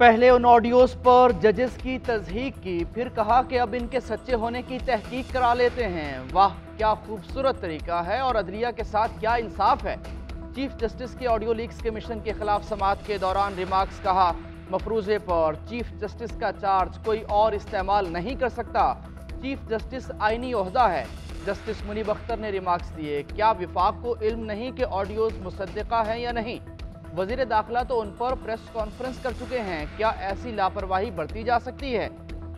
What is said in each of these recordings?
पहले उन ऑडियोज पर जजेस की तस्दीक की, फिर कहा कि अब इनके सच्चे होने की तहकीक करा लेते हैं। वाह, क्या खूबसूरत तरीका है और अदलिया के साथ क्या इंसाफ है। चीफ जस्टिस के ऑडियो लीक्स के मिशन के खिलाफ समाअत के दौरान रिमार्क्स। कहा, मफरूजे पर चीफ जस्टिस का चार्ज कोई और इस्तेमाल नहीं कर सकता। चीफ जस्टिस आईनी ओहदा है। जस्टिस मुनीब अख्तर ने रिमार्क्स दिए, क्या विफाक को इल्म नहीं कि ऑडियोज मुसद्दिका हैं या नहीं। वजीर दाखिला तो उन पर प्रेस कॉन्फ्रेंस कर चुके हैं, क्या ऐसी लापरवाही बरती जा सकती है।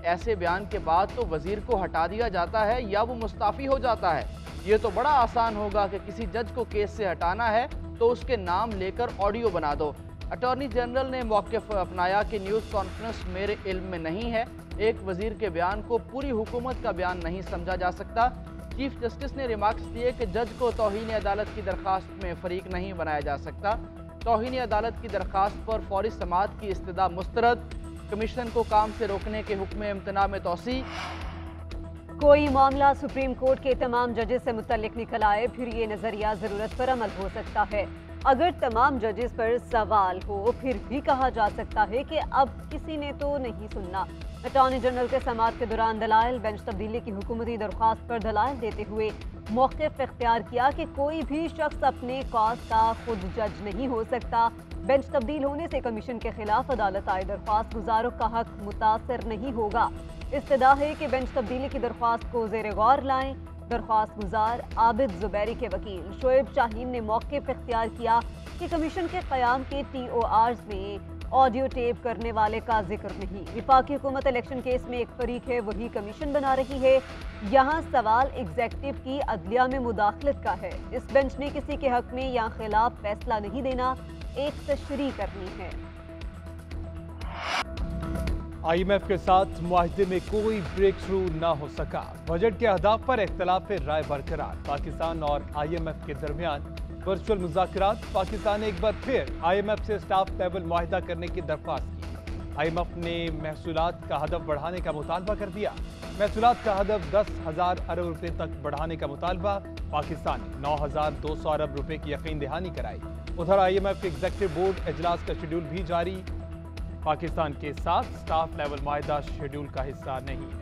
ऐसे बयान के बाद तो वजीर को हटा दिया जाता है या वो मुस्ताफ़ी हो जाता है। ये तो बड़ा आसान होगा कि किसी जज को केस से हटाना है तो उसके नाम लेकर ऑडियो बना दो। अटॉर्नी जनरल ने मौक़िफ़ अपनाया कि न्यूज़ कॉन्फ्रेंस मेरे इल्म में नहीं है। एक वजीर के बयान को पूरी हुकूमत का बयान नहीं समझा जा सकता। चीफ जस्टिस ने रिमार्क्स दिए कि जज को तौहीन अदालत की दरख्वास्त में फरीक नहीं बनाया जा सकता। तौहीन अदालत की दरख्वास्त पर फौरी समाअत की इस्तदा मुस्तरद। कमीशन को काम से रोकने के हुक्म इम्तना में तोसी। कोई मामला सुप्रीम कोर्ट के तमाम जजेस से मुतल्लिक निकल आए, फिर ये नजरिया जरूरत पर अमल हो सकता है। अगर तमाम जजेस पर सवाल हो, फिर भी कहा जा सकता है कि अब किसी ने तो नहीं सुनना। अटॉर्नी जनरल के समाअत के दौरान दलाइल बेंच तब्दीली की हुकूमती दरख्वास्त पर दलाइल देते हुए मौक़िफ़ इख्तियार किया कि कोई भी शख्स अपने कॉज का खुद जज नहीं हो सकता। बेंच तब्दील होने से कमीशन के खिलाफ अदालत आए दरख्वास्त गुजारों का हक मुतासर नहीं होगा। इस्तदा है कि बेंच तब्दीली की दरख्वास्त को ज़ेर गौर लाएं। दरख्वास्त गुजार आबिद जुबैरी के वकील शोएब शाहीन ने मौक़िफ़ इख्तियार किया कि कमीशन के क़याम के TORs में ऑडियो टेप करने वाले का जिक्र नहीं। वफाकी हुकूमत इलेक्शन केस में एक फरीक है, वही कमीशन बना रही है। यहाँ सवाल एग्जेक्टिव की अदलिया में मुदाखलत का है। इस बेंच ने किसी के हक में या खिलाफ फैसला नहीं देना, एक तशरीह करनी है। IMF के साथ मुआहदे में कोई ब्रेक थ्रू न हो सका। बजट के अहदाफ पर इख्तलाफ राय बरकरार। पाकिस्तान और IMF के दरमियान वर्चुअल मुज़ाकरात। पाकिस्तान ने एक बार फिर IMF से स्टाफ लेवल मुआहदा करने की दरख्वास्त की। IMF ने महसूलात का हदफ बढ़ाने का मुतालबा कर दिया। महसूलात का हदफ 10,000 अरब रुपए तक बढ़ाने का मुतालबा। पाकिस्तान ने 9,200 अरब रुपए की यकीन दहानी कराई। उधर IMF के एग्जीक्यूटिव बोर्ड इजलास का शेड्यूल भी जारी। पाकिस्तान के साथ स्टाफ लेवल मुआहदा शेड्यूल का हिस्सा नहीं है।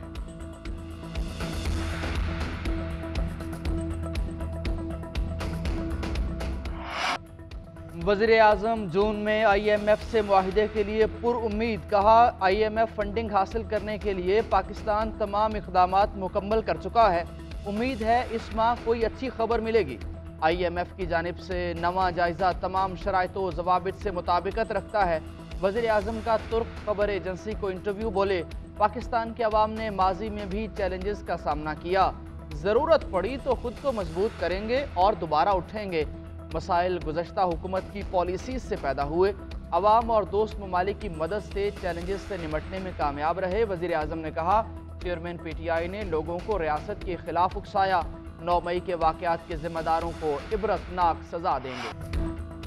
वज़ीर आज़म जून में IMF से मुआहिदे के लिए पुरउम्मीद। कहा, IMF फंडिंग हासिल करने के लिए पाकिस्तान तमाम इक़दामात मुकम्मल कर चुका है। उम्मीद है इस माह कोई अच्छी खबर मिलेगी। IMF की जानिब से नवा जायज़ा तमाम शराइत व ज़वाबित से मुताबिकत रखता है। वज़ीर आज़म का तुर्क खबर एजेंसी को इंटरव्यू बोले, पाकिस्तान के अवाम ने माजी में भी चैलेंजेस का सामना किया, ज़रूरत पड़ी तो खुद को मजबूत करेंगे और दोबारा उठेंगे। मसाइल गुज़श्ता हुकूमत की पॉलिसीज़ से पैदा हुए, अवाम और दोस्त ममालिक की मदद से चैलेंजेस से निमटने में कामयाब रहे। वज़ीर आज़म ने कहा, चेयरमैन PTI ने लोगों को रियासत के खिलाफ उकसाया। 9 मई के वाक़यात के जिम्मेदारों को इबरतनाक सजा देंगे।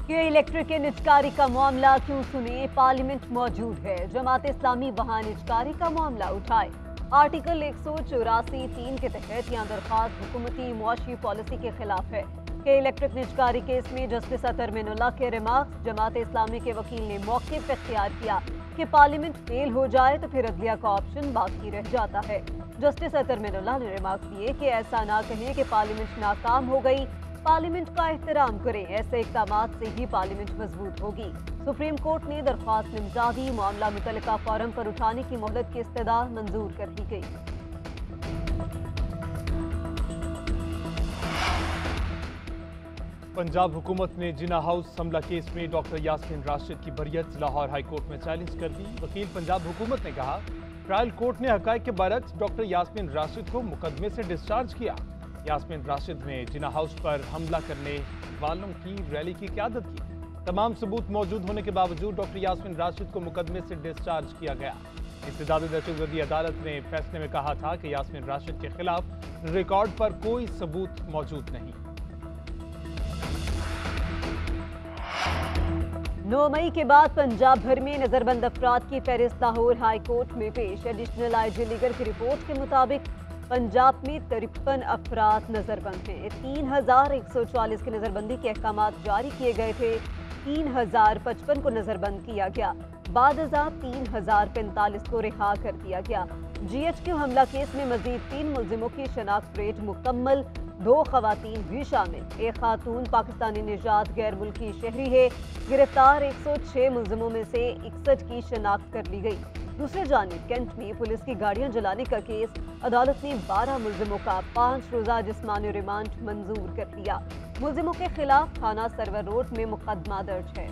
ये इलेक्ट्रिक के निजकारी का मामला क्यों सुने, पार्लियामेंट मौजूद है, जमात इस्लामी वहाँ निजकारी का मामला उठाए। आर्टिकल 184(3) के तहत यहाँ दरख्वास्त हुकूमती मुआशी पॉलिसी के खिलाफ है कि इलेक्ट्रिक निजकारी केस में जस्टिस अतर मिनुल्लाह के रिमार्क्स। जमात इस्लामी के वकील ने मौक़िफ़ इख्तियार किया कि पार्लियामेंट फेल हो जाए तो फिर अदलिया का ऑप्शन बाकी रह जाता है। जस्टिस अतर मिनुल्लाह ने रिमार्क्स दिए कि ऐसा ना कहें कि पार्लियामेंट नाकाम हो गई, पार्लियामेंट का एहतराम करें, ऐसे इक़दामात से ही पार्लियामेंट मजबूत होगी। सुप्रीम कोर्ट ने दरख्वास्त निमटा दी, मामला मुतल्लिका फोरम पर उठाने की मोहलत की इस्तदा मंजूर कर दी गई। पंजाब हुकूमत ने जिना हाउस हमला केस में डॉक्टर यास्मीन राशिद की बरियत लाहौर हाई कोर्ट में चैलेंज कर दी। वकील पंजाब हुकूमत ने कहा, ट्रायल कोर्ट ने हकायक के बरक्स डॉक्टर यास्मीन राशिद को मुकदमे से डिस्चार्ज किया। यास्मीन राशिद ने जिना हाउस पर हमला करने वालों की रैली की क़यादत की। तमाम सबूत मौजूद होने के बावजूद डॉक्टर यास्मीन राशिद को मुकदमे से डिस्चार्ज किया गया। इस्तेदाद दहशतगर्दी अदालत ने फैसले में कहा था कि यास्मीन राशिद के खिलाफ रिकॉर्ड पर कोई सबूत मौजूद नहीं। 9 मई के बाद पंजाब भर में नजरबंद अफराद की फहरिस्त लाहौर हाई कोर्ट में पेश। एडिशनल IG लीगर की रिपोर्ट के मुताबिक पंजाब में 53 अफराद नजरबंद हैं। 3140 की नजरबंदी के अहकाम जारी किए गए थे। 3055 को नजरबंद किया गया। बादअज़ा 3045 को रिहा कर दिया गया। GHQ हमला केस में मजीद 3 मुलजिमों की शनाख्त रेट मुकम्मल, 2 खवातीन भी शामिल। एक खातून पाकिस्तानी निजात गैर मुल्की शहरी है। गिरफ्तार 106 मुलजिमों में से 61 की शनाख्त कर ली गई। दूसरी जानिब कैंट में पुलिस की गाड़ियां जलाने का केस, अदालत ने 12 मुलजिमों का 5 रोजा जिस्मानी रिमांड मंजूर कर लिया। मुलजिमों के खिलाफ थाना सरवर रोड में मुकदमा दर्ज है।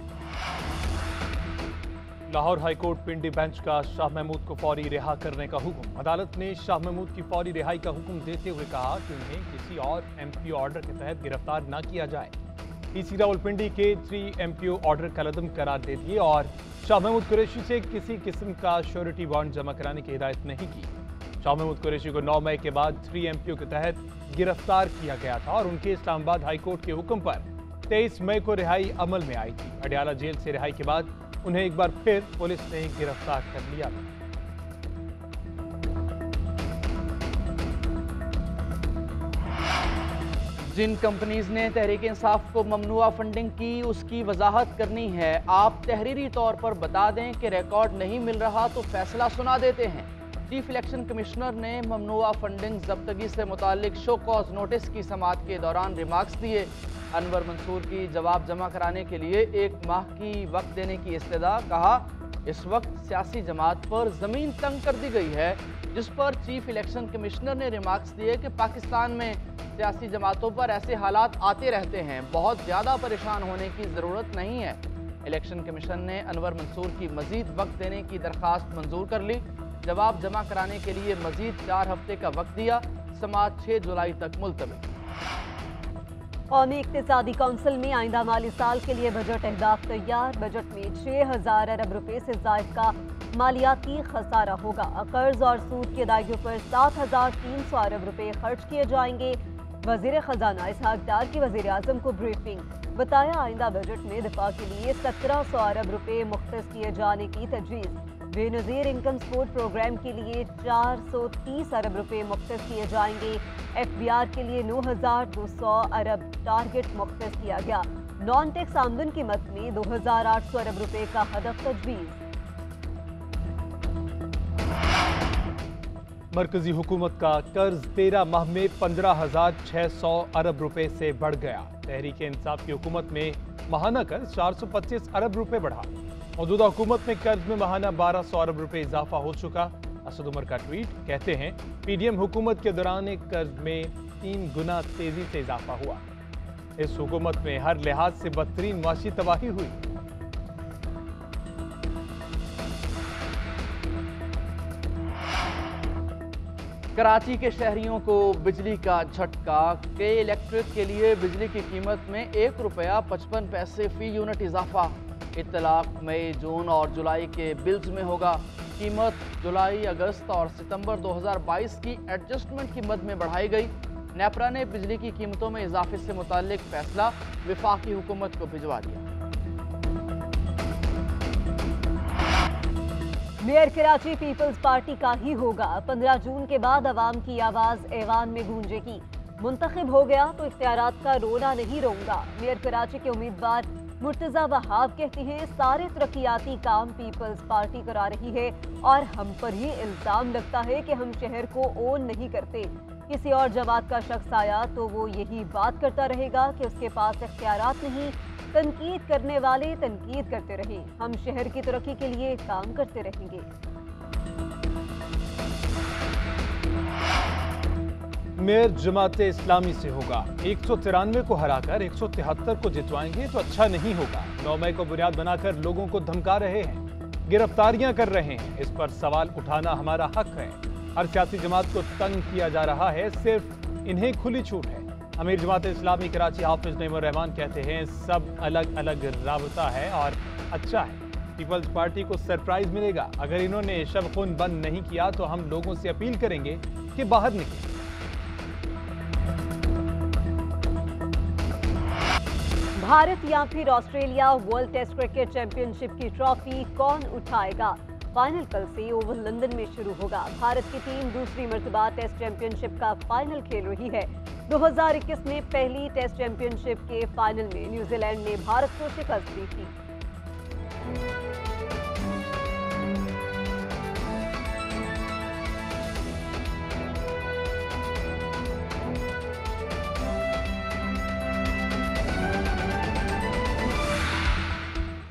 लाहौर हाईकोर्ट पिंडी बेंच का शाह महमूद को फौरी रिहा करने का हुक्म। अदालत ने शाह महमूद की फौरी रिहाई का हुक्म देते हुए कहा कि उन्हें किसी और MPO ऑर्डर के तहत गिरफ्तार न किया जाए। PC रावलपिंडी के 3 MPO ऑर्डर कलअदम करार दे दिए और शाह महमूद कुरैशी से किसी किस्म का श्योरिटी बॉन्ड जमा कराने की हिदायत नहीं की। शाह महमूद कुरैशी को 9 मई के बाद 3 MPO के तहत गिरफ्तार किया गया था और उनके इस्लामाबाद हाईकोर्ट के हुक्म पर 23 मई को रिहाई अमल में आई थी। अडयाला जेल से रिहाई के बाद उन्हें एक बार फिर पुलिस ने गिरफ्तार कर लिया था। जिन कंपनीज ने तहरीक इंसाफ को ममनुआ फंडिंग की, उसकी वजाहत करनी है। आप तहरीरी तौर पर बता दें कि रिकॉर्ड नहीं मिल रहा तो फैसला सुना देते हैं। चीफ इलेक्शन कमिश्नर ने ममनुआ फंडिंग जब्तगी से मुतालिक शो कॉज नोटिस की समाअत के दौरान रिमार्क्स दिए। अनवर मंसूर की जवाब जमा कराने के लिए 1 माह की वक्त देने की इस्तदा। कहा, इस वक्त सियासी जमात पर ज़मीन तंग कर दी गई है, जिस पर चीफ इलेक्शन कमिश्नर ने रिमार्क्स दिए कि पाकिस्तान में सियासी जमातों पर ऐसे हालात आते रहते हैं, बहुत ज़्यादा परेशान होने की ज़रूरत नहीं है। इलेक्शन कमीशन ने अनवर मंसूर की मजीद वक्त देने की दरख्वास्त मंजूर कर ली। जवाब जमा कराने के लिए मजीद 4 हफ्ते का वक्त दिया। समाअत 6 जुलाई तक मुलतवी। कौमी इक्तिसादी काउंसिल में आइंदा माली साल के लिए बजट अहदाफ तैयार। बजट में 6000 अरब रुपए से ज़ायद का मालियाती खसारा होगा। कर्ज और सूद की अदायगियों पर 7300 अरब रुपए खर्च किए जाएंगे। वजीर खजाना इसहाक डार की वजीर आजम को ब्रीफिंग। बताया, आइंदा बजट में दिफा के लिए 1700 अरब रुपए मुख्तस किए जाने की तजवीज़। बेनज़ीर इनकम सपोर्ट प्रोग्राम के लिए 430 अरब रुपए मुख्तस किए जाएंगे। FBR के लिए 9200 अरब टारगेट मुख्तस किया गया। नॉन टैक्स आमदन की मद में 2800 अरब रुपए का हदफ तजवीज़। मरकजी हुकूमत का कर्ज 13 माह में 15,600 अरब रुपए से बढ़ गया। तहरीक इंसाफ की हुकूमत में माहाना कर्ज 425 अरब रुपए बढ़ा। मौजूदा हुकूमत में कर्ज में माहाना 1200 अरब रुपए इजाफा हो चुका। असद उमर का ट्वीट, कहते हैं, PDM हुकूमत के दौरान कर्ज में 3 गुना तेजी से इजाफा हुआ। इस हुकूमत में हर लिहाज से बदतरीन माशी तबाही हुई। कराची के शहरियों को बिजली का झटका। के इलेक्ट्रिक के लिए बिजली की कीमत में 1 रुपया 55 पैसे फी यूनिट इजाफा। इत्तलाक मई, जून और जुलाई के बिल्स में होगा। कीमत जुलाई, अगस्त और सितंबर 2022 की एडजस्टमेंट की मद में बढ़ाई गई। नेपरा ने बिजली की कीमतों में इजाफे से मुताल्लिक फैसला वफाकी हुकूमत को भिजवा दिया। मेयर कराची पीपल्स पार्टी का ही होगा। 15 जून के बाद अवाम की आवाज ऐवान में गूंजेगी। मुंतखब हो गया तो इख्तियारात का रोना नहीं रोऊंगा। मेयर कराची के उम्मीदवार मुर्तजा वहाब कहते हैं, सारे तरक्याती काम पीपल्स पार्टी करा रही है और हम पर ही इल्जाम लगता है कि हम शहर को ओन नहीं करते। किसी और जमात का शख्स आया तो वो यही बात करता रहेगा कि उसके पास इख्तियारात नहीं। तनकीद करने वाले तनकीद करते रहें, हम शहर की तरक्की के लिए काम करते रहेंगे। मेयर जमात इस्लामी से होगा। 193 को हराकर 173 को जितवाएंगे तो अच्छा नहीं होगा। 9 मई को बुनियाद बनाकर लोगों को धमका रहे हैं, गिरफ्तारियां कर रहे हैं। इस पर सवाल उठाना हमारा हक है। हर सियासी जमात को तंग किया जा रहा है, सिर्फ इन्हें खुली छूट है। अमीर जमात इस्लामी कराची हाफिज नईमुर रहमान कहते हैं, सब अलग अलग राबता है और अच्छा है। पीपल्स पार्टी को सरप्राइज मिलेगा। अगर इन्होंने शब खून बंद नहीं किया तो हम लोगों से अपील करेंगे कि बाहर निकलें। भारत या फिर Australia, world test cricket championship की ट्रॉफी कौन उठाएगा? फाइनल कल से ओवल लंदन में शुरू होगा। भारत की टीम दूसरी मर्तबा टेस्ट चैंपियनशिप का फाइनल खेल रही है। 2021 में पहली टेस्ट चैंपियनशिप के फाइनल में न्यूजीलैंड ने भारत को शिकस्त दी थी।